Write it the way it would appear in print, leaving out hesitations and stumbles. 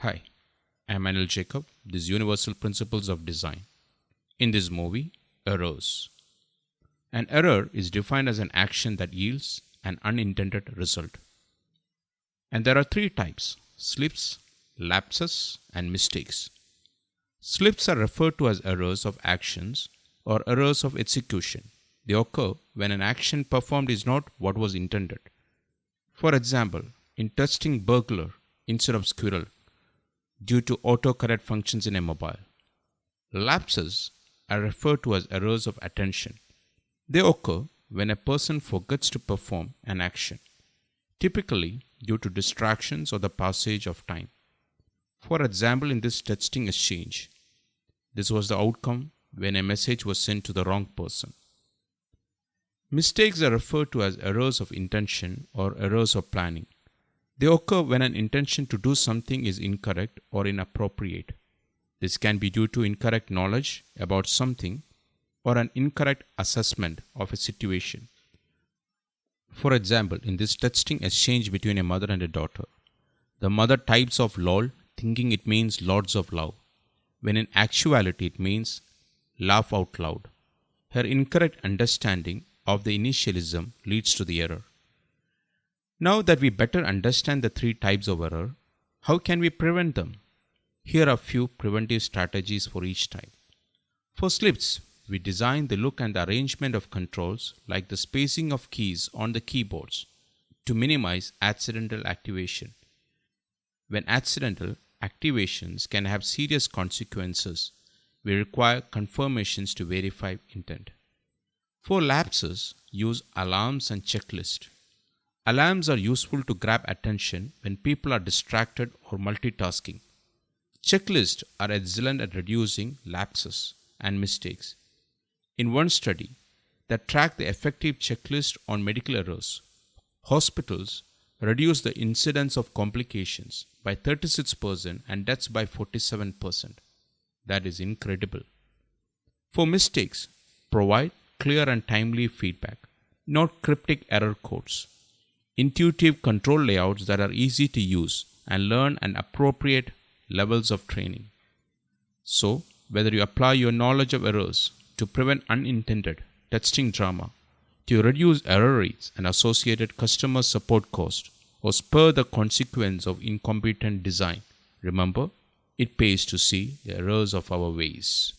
Hi, I'm Anil Jacob, these Universal Principles of Design. In this movie, errors. An error is defined as an action that yields an unintended result. And there are three types: slips, lapses, and mistakes. Slips are referred to as errors of actions or errors of execution. They occur when an action performed is not what was intended. For example, in testing burglar instead of squirrel, due to autocorrect functions in a mobile. Lapses are referred to as errors of attention. They occur when a person forgets to perform an action, typically due to distractions or the passage of time. For example, in this texting exchange, this was the outcome when a message was sent to the wrong person. Mistakes are referred to as errors of intention or errors of planning. They occur when an intention to do something is incorrect or inappropriate. This can be due to incorrect knowledge about something or an incorrect assessment of a situation. For example, in this texting exchange between a mother and a daughter, the mother types of lol thinking it means lots of love, when in actuality it means laugh out loud. Her incorrect understanding of the initialism leads to the error. Now that we better understand the three types of error, how can we prevent them? Here are a few preventive strategies for each type. For slips, we design the look and the arrangement of controls like the spacing of keys on the keyboards to minimize accidental activation. When accidental activations can have serious consequences, we require confirmations to verify intent. For lapses, use alarms and checklists. Alarms are useful to grab attention when people are distracted or multitasking. Checklists are excellent at reducing lapses and mistakes. In one study that tracked the effective checklist on medical errors, hospitals reduced the incidence of complications by 36% and deaths by 47%. That is incredible. For mistakes, provide clear and timely feedback, not cryptic error codes. Intuitive control layouts that are easy to use and learn and appropriate levels of training. So, whether you apply your knowledge of errors to prevent unintended texting drama, to reduce error rates and associated customer support costs, or spur the consequence of incompetent design, remember, it pays to see the errors of our ways.